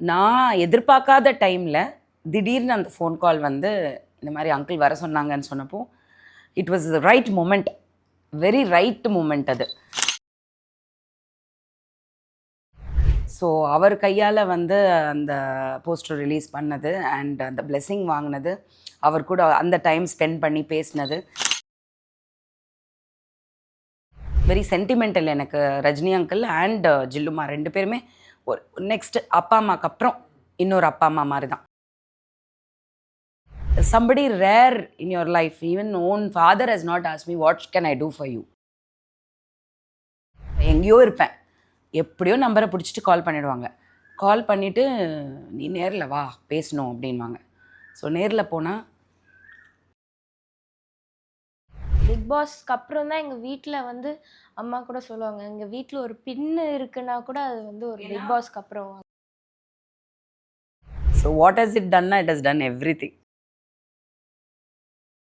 நான் எதிர்பார்க்காத டைமில் திடீர்னு அந்த ஃபோன் கால் வந்து இந்த மாதிரி அங்கிள் வர சொன்னாங்கன்னு சொன்னப்போ it was the right moment, very right moment அது. ஸோ அவர் கையால் வந்து அந்த போஸ்டர் ரிலீஸ் பண்ணது அண்ட் அந்த பிளெஸ்ஸிங் வாங்கினது, அவர் கூட அந்த டைம் ஸ்பெண்ட் பண்ணி பேசினது வெரி சென்டிமெண்டல். எனக்கு ரஜினி அங்கிள் அண்ட் ஜில்லுமா 2 பேருமே ஒரு நெக்ஸ்ட் அப்பா அம்மாவுக்கு அப்புறம் இன்னொரு அப்பா அம்மா மாதிரி தான். Somebody rare in your life, even own father has not asked me what can I do for you. எங்கேயோ இருப்பேன், எப்படியோ நம்பரை பிடிச்சிட்டு கால் பண்ணிடுவாங்க. கால் பண்ணிவிட்டு நீ நேரில் வா பேசணும் அப்படின்வாங்க. ஸோ நேரில் போனால் பிக் பாஸ்க்கு அப்புறம் தான் எங்கள் வீட்டில் வந்து அம்மா கூட சொல்லுவாங்க, எங்கள் வீட்டில் ஒரு பின்னு இருக்குன்னா கூட அது வந்து ஒரு பிக் பாஸ்க்கு அப்புறம். ஸோ வாட் ஹஸ் இட் டன்னா, இட் ஹஸ் டன் எவ்ரிதிங்.